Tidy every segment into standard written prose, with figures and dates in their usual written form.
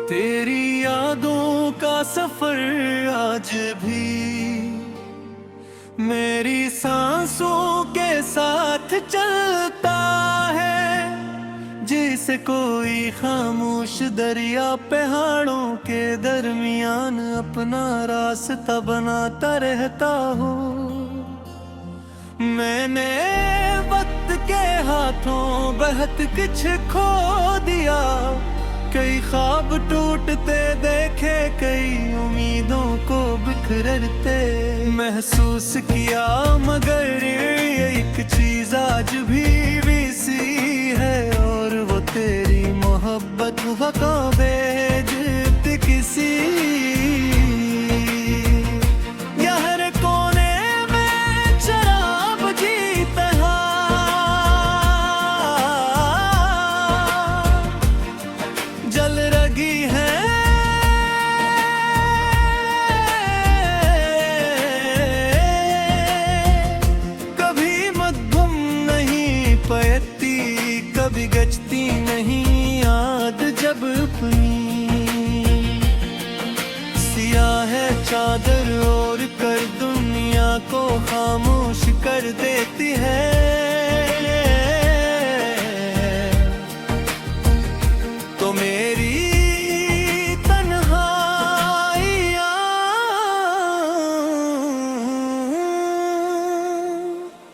तेरी यादों का सफर आज भी मेरी सांसों के साथ चलता है। जैसे कोई खामोश दरिया पहाड़ों के दरमियान अपना रास्ता बनाता रहता हो। मैंने वक्त के हाथों बहुत कुछ खो दिया, कई ख्वाब टूटते देखे, कई उम्मीदों को बिखरते महसूस किया। मगर एक चीज आज भी वैसी है, और वो तेरी मोहब्बत वफा बेइज्जत किसी। कभी गचती नहीं याद जब अपनी, सियाह है चादर ओढ़ कर दुनिया को खामोश कर देती है। तो मेरी तन्हाइयाँ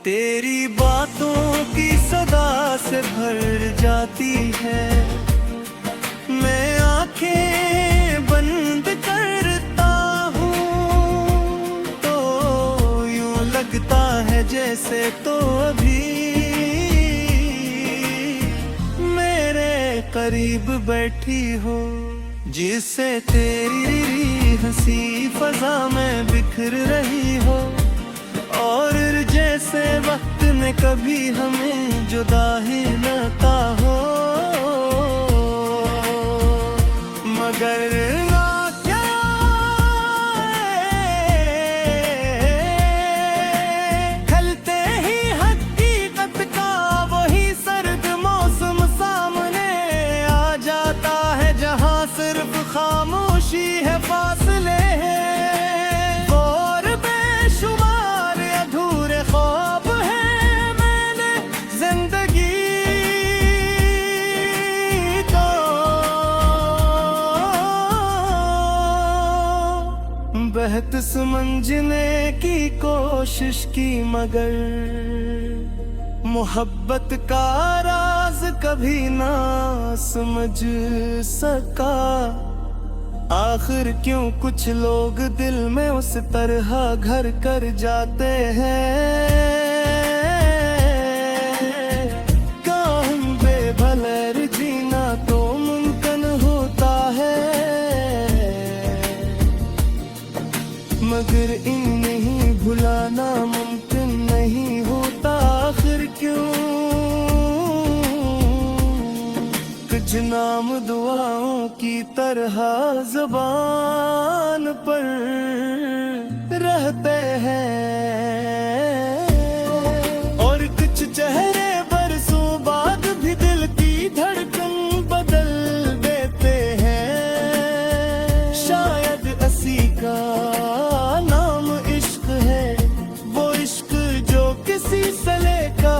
तेरी बातों की सदा से भर जाती है। मैं आंखें बंद करता हूँ तो यूं लगता है जैसे तो अभी मेरे करीब बैठी हो, जिससे तेरी हंसी फजा में बिखर रही हो। और जैसे वक्त ने कभी हमें जुदा ही न कहा हो, मगर ना क्या खलते ही हकीकत का वही सर्द मौसम सामने आ जाता है, जहां सिर्फ खामोशी है, फासले हैं और बेशुमार अधूरे ख्वाब हैं। मैंने जिंदगी को बेहद समझने की कोशिश की, मगर मोहब्बत का राज कभी ना समझ सका। आखिर क्यों कुछ लोग दिल में उस तरह घर कर जाते हैं। काम बेभलर जीना तो मुमकिन होता है, मगर इन्हें भुलाना मुमकिन नहीं होता। आखिर क्यों कुछ नाम दुआओं की तरह ज़बान पर रहते हैं, और कुछ चेहरे बरसों बाद भी दिल की धड़कन बदल देते हैं। शायद असी का नाम इश्क है, वो इश्क जो किसी सले का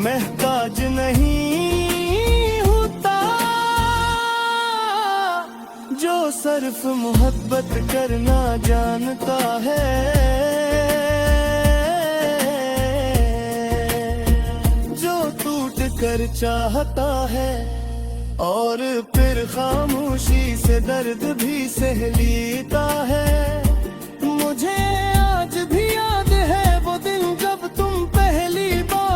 महताज नहीं होता, जो सिर्फ मोहब्बत करना जानता है। जो टूट कर चाहता है और फिर खामोशी से दर्द भी सह लेता है। मुझे आज भी याद है वो दिन जब तुम पहली बार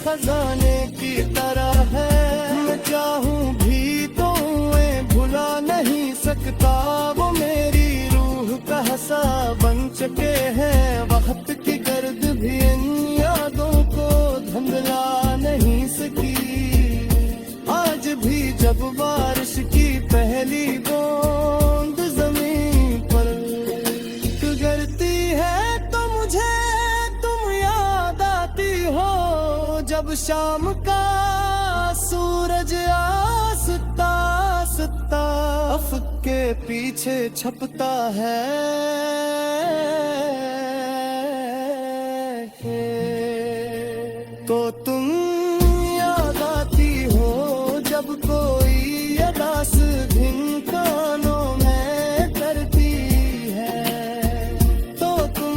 खजाने की तरह है। मैं चाहूं भी तो मैं भुला नहीं सकता, वो मेरी रूह का हंसा बन चुके हैं। वक्त की गर्द भी इन यादों को धुंधला नहीं सकी। आज भी जब बारिश की पहली बूंद जमीन पर गिरती है तो मुझे तुम याद आती हो। जब शाम का सूरज आसता आसता अफ़क़ के पीछे छपता है, तो तुम याद आती हो। जब कोई अदास धिन कानों में करती है, तो तुम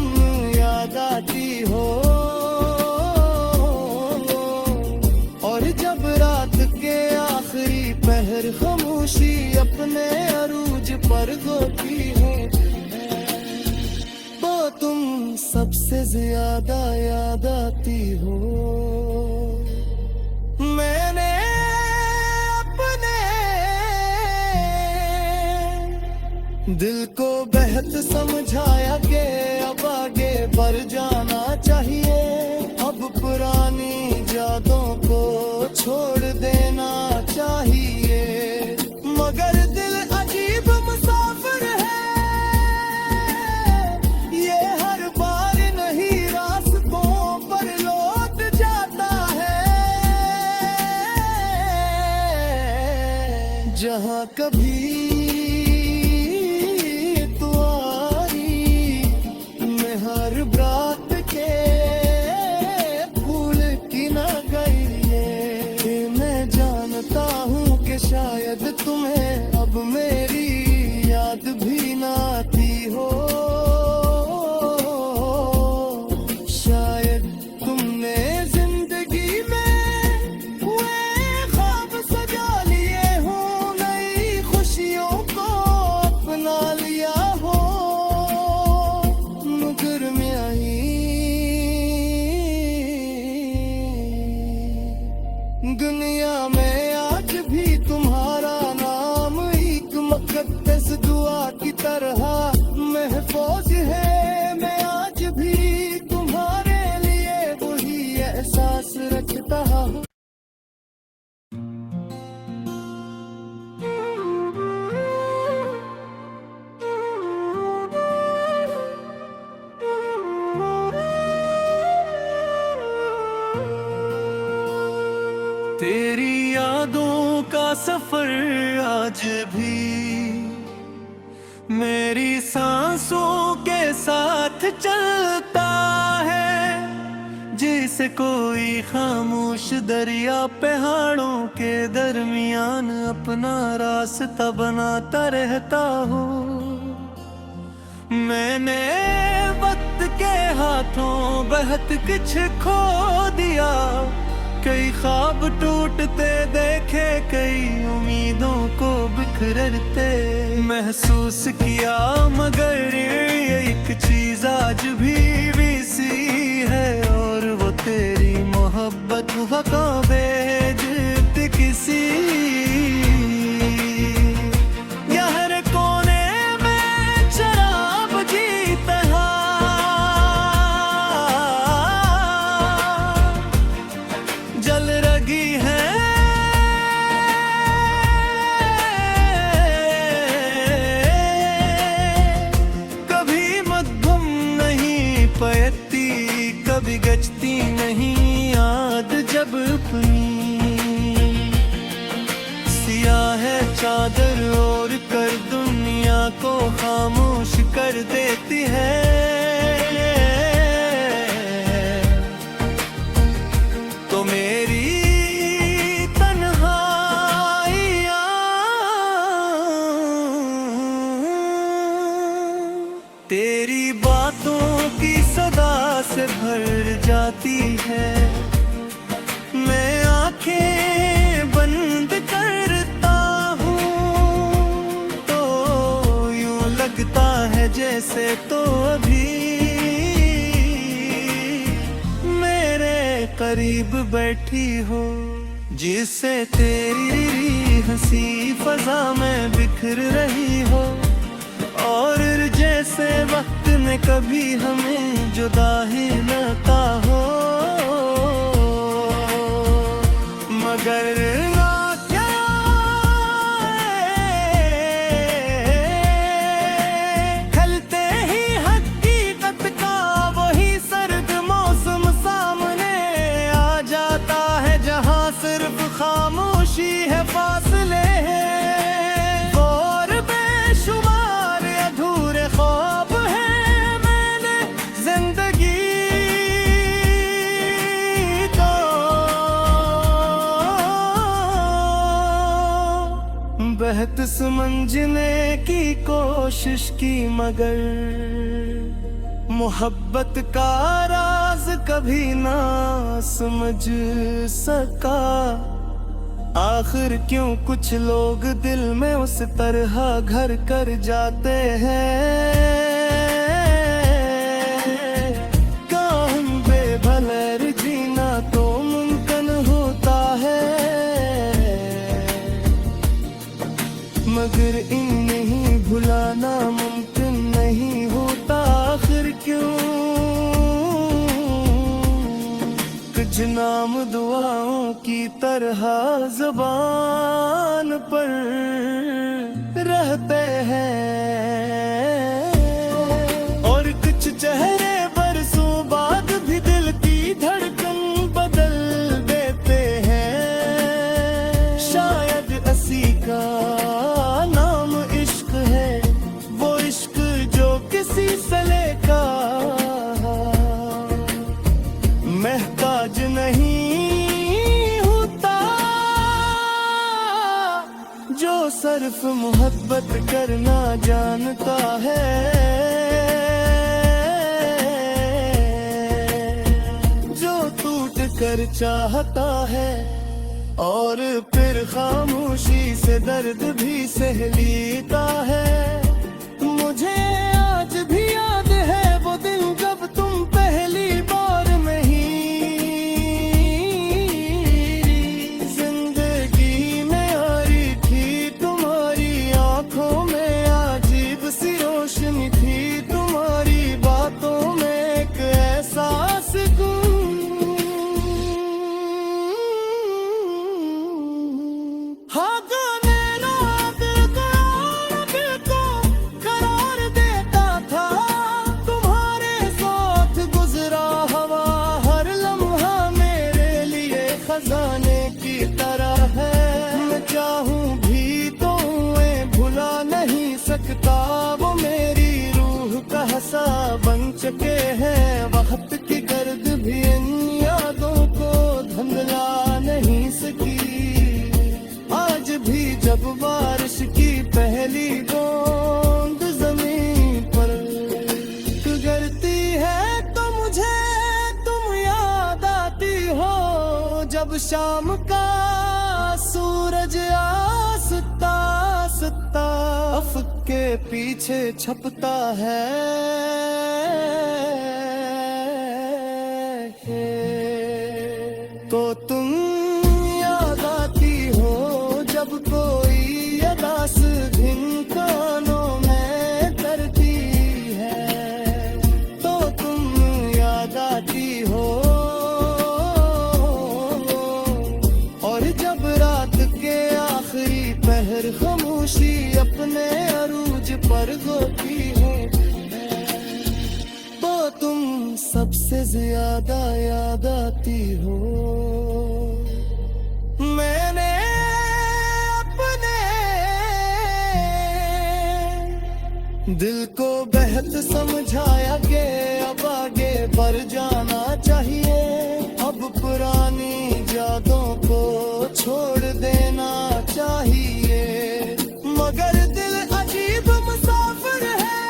याद आती हो। और जब रात के आखिरी पहर खामोशी अपने अरूज पर होती है, तो तुम सबसे ज्यादा याद आती हो। मैंने अपने दिल को बेहद समझाया कि अब आगे बढ़ जाना चाहिए। अब पुरानी यादों को छोड़ देना चाहिए। मगर दिल अजीब मुसाफिर है, ये हर बार नहीं रास्तों पर लौट जाता है। जहाँ कभी तू आई, मैं हर रात के फूल की न गई ये। मैं जानता हूँ कि शायद तुम्हें अब मेरी याद भी ना आती हो। शायद तुमने जिंदगी में वे ख्वाब सजा लिए हो, नई खुशियों को अपना लिया हो। मगर मैं आई दुनिया में आज भी तुम्हारा नाम एक मुक़द्दस दुआ की तरह महफूज है। मैं आज भी तुम्हारे लिए वही एहसास रखता हूँ। तेरी यादों का सफर आज भी मेरी सांसों के साथ चलता है। जैसे कोई खामोश दरिया पहाड़ों के दरमियान अपना रास्ता बनाता रहता हो। मैंने वक्त के हाथों बहुत कुछ खो दिया। कई ख्वाब टूटते देखे, कई उम्मीदों को बिखरते महसूस किया। मगर एक चीज आज भी वैसी है, और वो तेरी मोहब्बत वफ़ा बेइज्जत किसी। हर कोने में शराब की तरह जल रही है। कभी मध्यम नहीं पयती, कभी गचती नहीं याद जब अपनी। सियाह है चादर ओढ़ कर दुनिया को खामोश कर देती है। तो मेरी तन्हाइयाँ तेरी बातों की सदा से भर जाती है। मैं आंखें बंद करता हूँ तो यूं लगता है जैसे तो अभी मेरे करीब बैठी हो। जिससे तेरी हंसी फजा में बिखर रही हो, और जैसे वक्त ने कभी हमें जुदा ही न कहा हो। मगर ना क्या खलते ही हकीकत का वही सर्द मौसम सामने आ जाता है, जहां सिर्फ खामोशी है, फासले हैं और बेशुमार अधूरे ख्वाब हैं। मैंने जिंदगी को बहत समझने की कोशिश की, मगर मोहब्बत का राज कभी ना समझ सका। आखिर क्यों कुछ लोग दिल में उस तरह घर कर जाते हैं, काम बेभलर जीना तो मुमकिन होता है, मगर इन्हें भुलाना मुमकिन नहीं होता। आखिर क्यों कुछ नाम दुआओं की तरह ज़बान पर रहते हैं, और कुछ चेहरे बरसों बाद भी दिल की धड़कन बदल देते हैं। शायद असी का नाम इश्क है, वो इश्क जो किसी सले का महताज नहीं होता, जो सिर्फ मोहब्बत करना जानता है, जो टूट कर चाहता है और फिर खामोशी से दर्द भी सह लेता है। मुझे आज भी याद है वो दिन जब तुम पहली बार में ही जिंदगी में आ रही थी। तुम्हारी आंखों में अजीब सी रोशनी थी, तुम्हारी बातों में एक ऐसा सुकून। हाँ गाने ना दिल को करार देता था, तुम्हारे साथ गुजरा हवा हर लम्हा मेरे लिए खजाने की तरह है। मैं चाहूं भी तो मैं भुला नहीं सकता, वो मेरी रूह का हंसा बन चुके हैं। वक्त की गर्द भी इन यादों को धुंधला नहीं सकी। आज भी जब बारिश की पहली बूंद जमीन पर गिरती है, तो मुझे तुम याद आती हो। जब शाम का सूरज आसता आसता अफ़क़ के पीछे छपता है, तो तुम याद आती हो। जब कोई अदास दिन कानों में करती है, तो तुम याद आती हो। और जब रात के आखिरी पहर खामोशी अपने अरूज पर होती है, तो तुम सबसे ज्यादा याद आती हो। मैंने अपने दिल को बेहद समझाया कि अब आगे बढ़ जाना चाहिए, अब पुरानी यादों को छोड़ देना चाहिए। मगर दिल अजीब मुसाफिर है,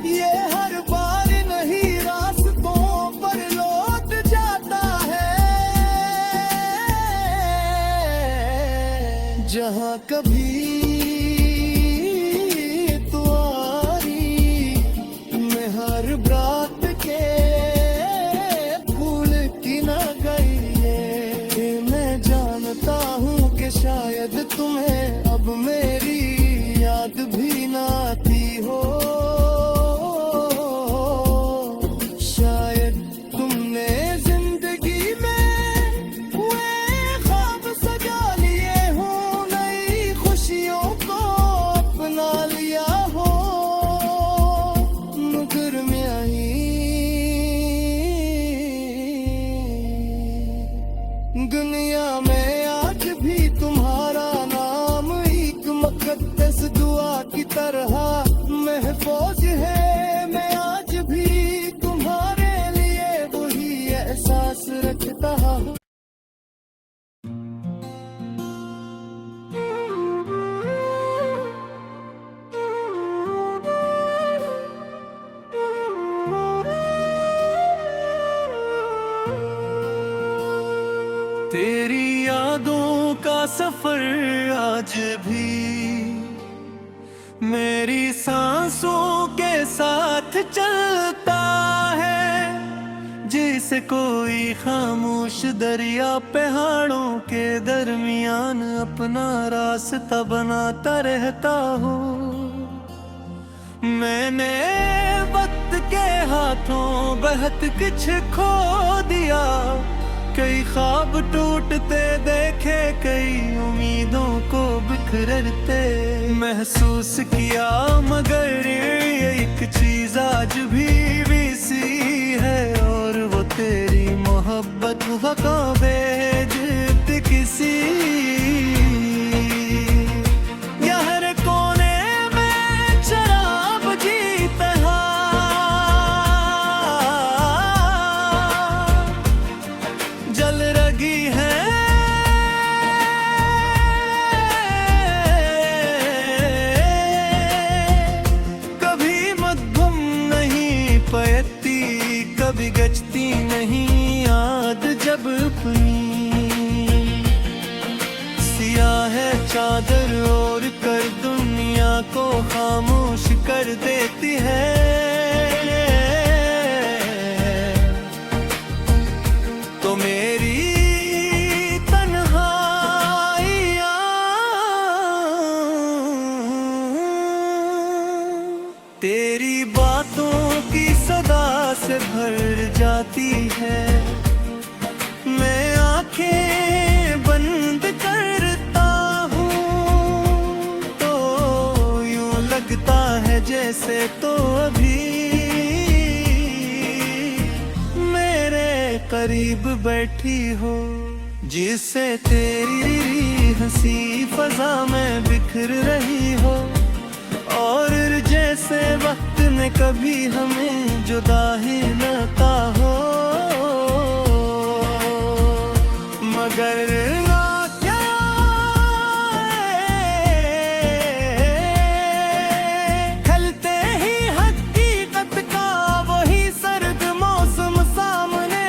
ये हर बार नहीं रास्तों पर लौट जाता है। जहाँ कभी हर रात के फूल की न गई है, दुनिया में आज भी तुम्हारा नाम एक मुकद्दस दुआ की तरह महफूज है। मैं आज भी तुम्हारे लिए वही एहसास रखता हूँ। तेरी यादों का सफर आज भी मेरी सांसों के साथ चलता है। जैसे कोई खामोश दरिया पहाड़ों के दरमियान अपना रास्ता बनाता रहता हो। मैंने वक्त के हाथों बहुत कुछ खो दिया, कई ख्वाब टूटते देखे, कई उम्मीदों को बिखरते महसूस किया। मगर एक चीज आज भी वैसी है, और वो तेरी मोहब्बत वफा बेइज्जत किसी। हर कोने में शराब जीता जल रही है, कभी मध्यम नहीं पयती, कभी गचती नहीं याद जब अपनी। सियाह है चादर ओढ़ कर दुनिया को खामोश कर देती है। तो मेरी तन्हाइयाँ तेरी बातों की सदा से भर जाती है। मैं आंखें बंद करता हूँ तो यूं लगता है जैसे तो अभी मेरे करीब बैठी हो, जिससे तेरी हंसी फजा में बिखर रही हो। और जैसे वक्त ने कभी हमें जुदा ही न कहा हो, मगर ना क्या खलते ही हकीकत का वही सर्द मौसम सामने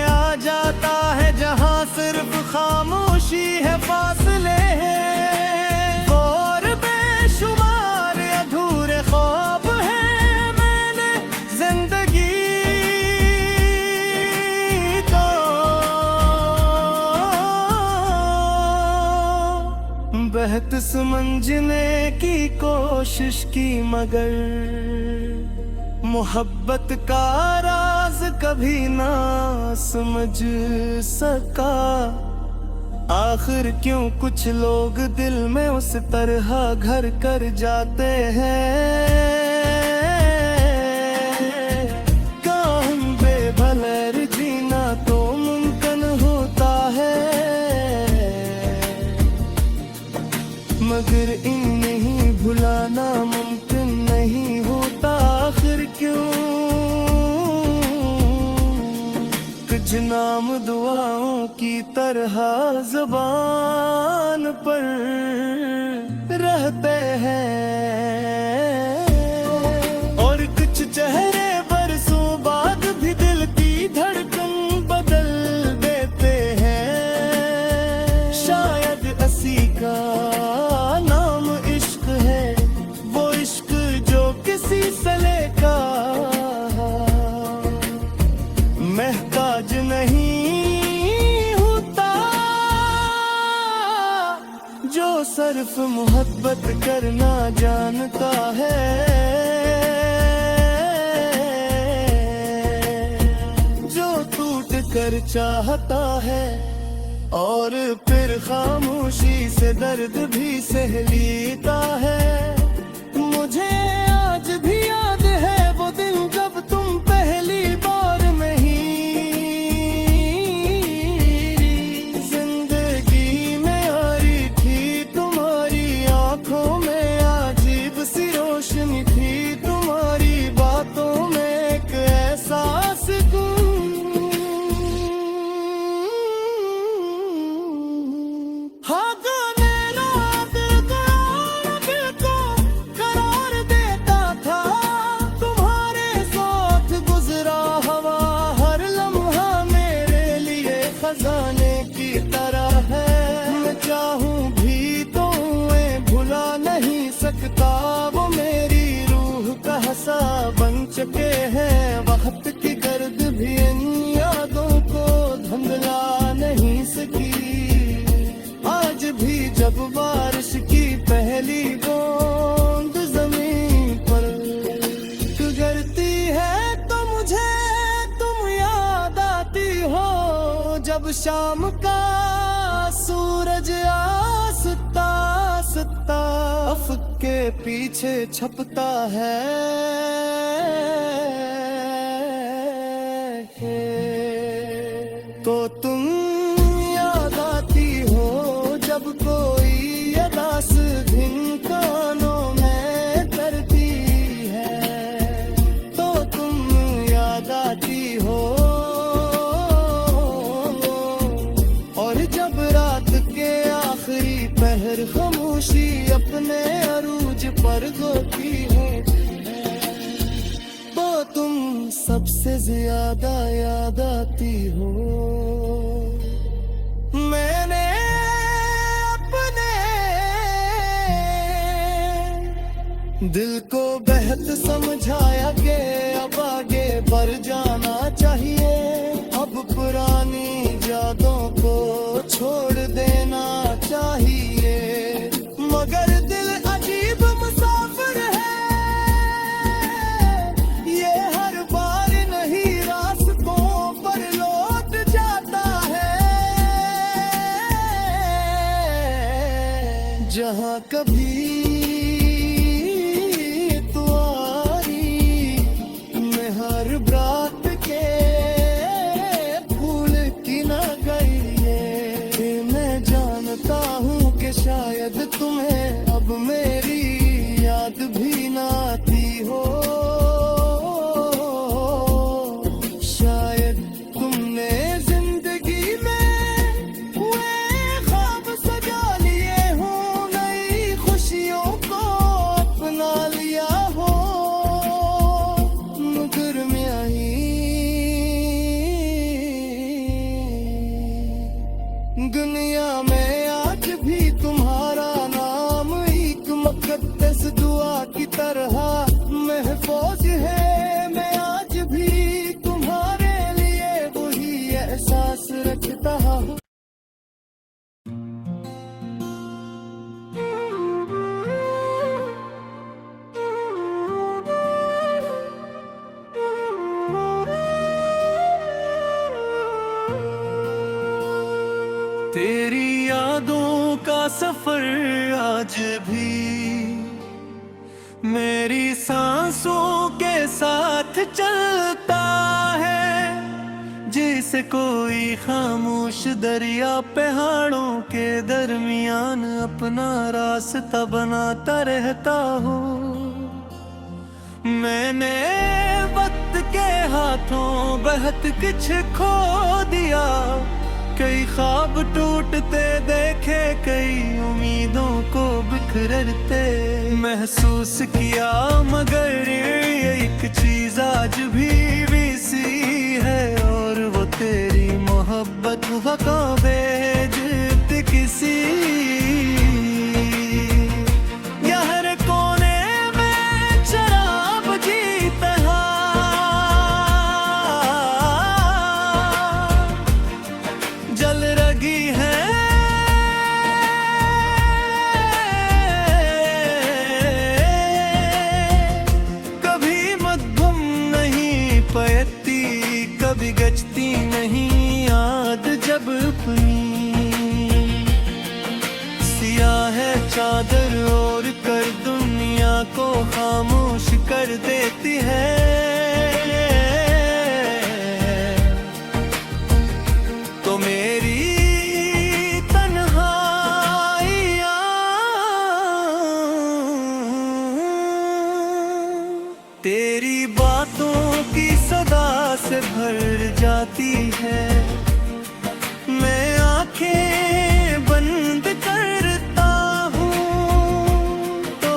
आ जाता है, जहां सिर्फ खामोशी है, फासले हैं और बेशुमार अधूरे ख्वाब हैं। मैंने जिंदगी को बेहद समझने की कोशिश की, मगर मोहब्बत का राज कभी ना समझ सका। आखिर क्यों कुछ लोग दिल में उस तरह घर कर जाते हैं। काम बेभलर जीना तो मुमकिन होता है, मगर इन्हें भुलाना मुमकिन नहीं होता। आखिर क्यों कुछ नाम दुआओं की तरह ज़बान पर रहते हैं, और कुछ चेहरे बरसों बाद भी दिल की धड़कन बदल देते हैं। शायद असी का नाम इश्क है, वो इश्क जो किसी सले का महताज नहीं होता, जो सिर्फ मोहब्बत करना जानता है। जो टूट कर चाहता है और फिर खामोशी से दर्द भी सह लेता है। मुझे आज भी याद है वो दिन जब तुम पहली बार में ही खजाने की तरह है। मैं चाहूं भी तो मैं भुला नहीं सकता, वो मेरी रूह का हंसा बन चुके हैं। वक्त की गर्द भी इन यादों को धुंधला नहीं सकी। आज भी जब बारिश की पहली बूंद जमीन पर गुजरती है तो मुझे तुम याद आती हो। जब शाम का सूरज आसता आसता अफ़क़ के पीछे छपता है, तो तुम याद आती हो। जब कोई अदास दिन कानों में करती है, तो तुम याद आती हो। और जब रात के आखिरी पहर खामोशी अपने अरूज पर गोती है, तो तुम सबसे ज्यादा याद आती हो। मैंने अपने दिल को बेहद समझाया कि अब आगे बढ़ जाना चाहिए। अब पुरानी यादों को छोड़ देना चाहिए। मगर दिल अजीब मुसाफिर है, ये हर बार नहीं रास्तों पर लौट जाता है। जहाँ कभी हर रात के फूल की न गई है। मैं जानता हूँ कि शायद तुम्हें अब मेरी याद भी ना आती हो। शायद तुमने जिंदगी में वे ख्वाब सजा लिए हो, नई खुशियों को अपना लिया हो। दुनिया में आज भी तुम्हारा नाम एक मुक़द्दस दुआ की तरह महफूज है। मैं आज भी तुम्हारे लिए वही एहसास रखता हूँ। तेरी यादों का सफर आज भी मेरी सांसों के साथ चलता है। जैसे कोई खामोश दरिया पहाड़ों के दरमियान अपना रास्ता बनाता रहता हो। मैंने वक्त के हाथों बहुत कुछ खो दिया। कई ख्वाब टूटते देखे, कई उम्मीदों को बिखरते महसूस किया। मगर एक चीज आज भी वैसी है, और वो तेरी मोहब्बत वफ़ा बेइज्जत किसी। हर कोने में शराब जीता जल रही है। कभी मधुम नहीं पयती, कभी गचती नहीं याद जब अपनी। सियाह है चादर ओढ़ कर दुनिया को खामोश कर देती है। तो मेरी तन्हाइयाँ तेरी बातों की सदा से भर जाती है। मैं आंखें बंद करता हूँ तो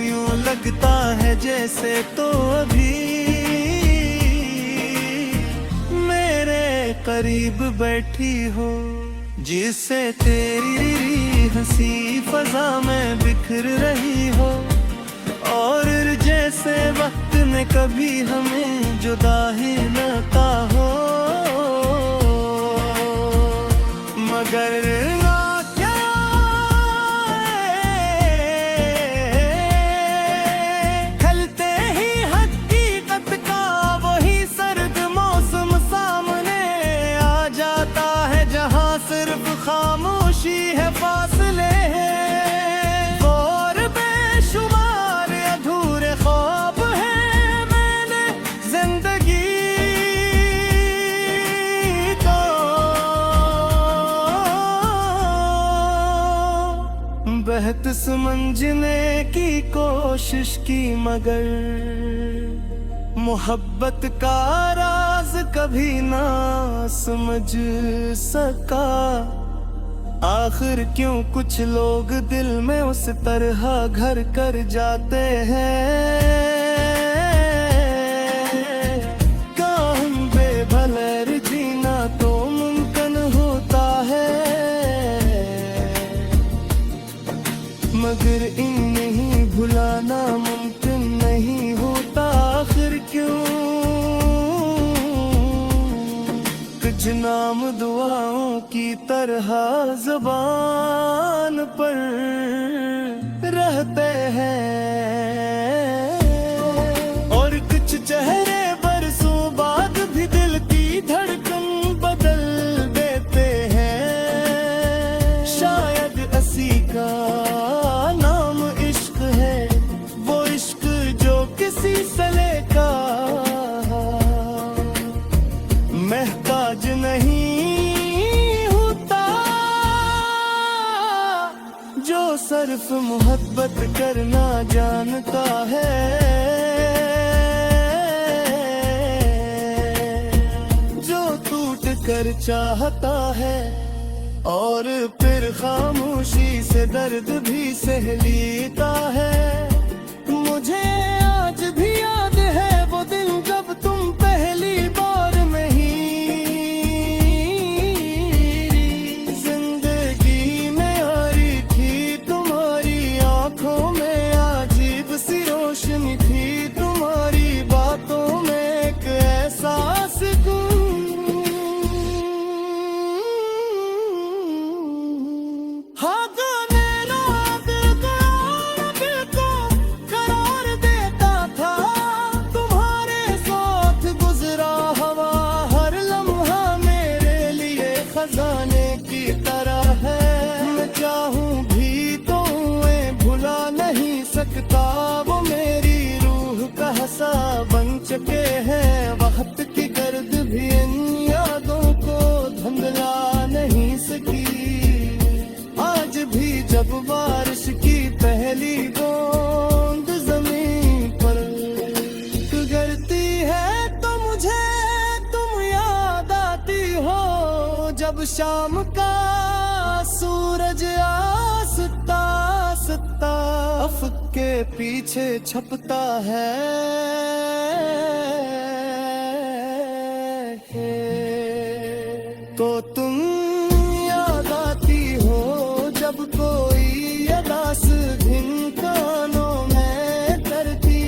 यूं लगता है जैसे तो अभी मेरे करीब बैठी हो, जिससे तेरी हंसी फजा में बिखर रही हो, और जैसे वक्त ने कभी हमें जुदा ही न कहा हो, मगर खामोशी है, फासले हैं और बेशुमार अधूरे ख्वाब हैं। मैंने जिंदगी को बहत समझने की कोशिश की, मगर मोहब्बत का राज कभी ना समझ सका। आखिर क्यों कुछ लोग दिल में उस तरह घर कर जाते हैं, काम बेभलर जीना तो मुमकिन होता है, मगर इन्हें भुलाना मुमकिन नहीं होता। आखिर क्यों कुछ नाम दुआओं की तरह ज़बान पर रहते हैं, और कुछ चेहरे बरसों बाद भी दिल की धड़कन बदल देते हैं। शायद असी का नाम इश्क है, वो इश्क जो किसी सले का महताज नहीं होता, जो सिर्फ मोहब्बत करना जानता है, जो टूट कर चाहता है और फिर खामोशी से दर्द भी सह लेता है। मुझे आज भी याद है वो दिन जब तुम पहली बार खजाने की तरह है। मैं चाहूं भी तो मैं भुला नहीं सकता, वो मेरी रूह का हंसा बन चुके हैं। वक्त की गर्द भी इन यादों को धुंधला नहीं सकी। आज भी जब बारिश की पहली बूंद जमीन पर गिरती है तो मुझे तुम याद आती हो। जब शाम का सूरज आसता आसता अफ़क़ के पीछे छपता है, तो तुम याद आती हो। जब कोई अदास दिन कानों में करती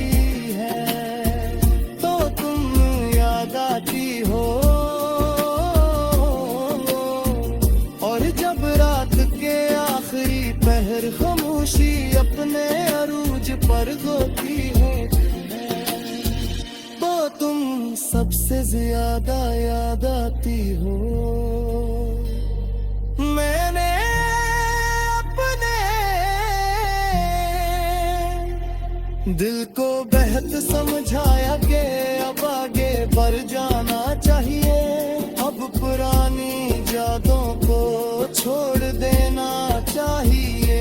है, तो तुम याद आती हो। और जब रात के आखिरी पहर खामोशी अपने अरूज पर होती है, तो तुम सबसे ज्यादा याद आती हो। मैंने अपने दिल को बेहद समझाया कि अब आगे बढ़ जाना चाहिए। अब पुरानी यादों को छोड़ देना चाहिए,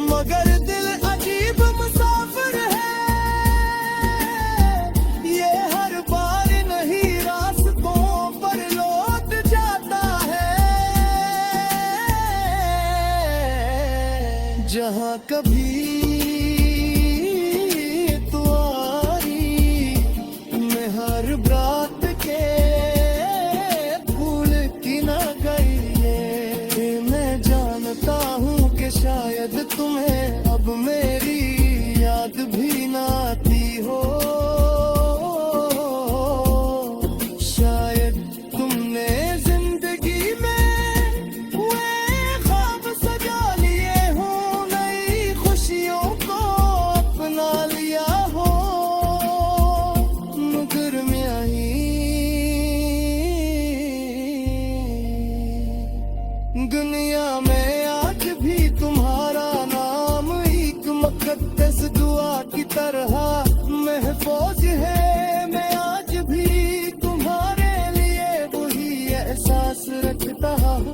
मगर दिल अजीब मुसाफिर है। ये हर बार नहीं रास्तों पर लौट जाता है। जहाँ कभी तुम्हारी मैं हर रात के दुनिया में आज भी तुम्हारा नाम एक मुकद्दस दुआ की तरह महफूज है। मैं आज भी तुम्हारे लिए वही एहसास रखता हूँ।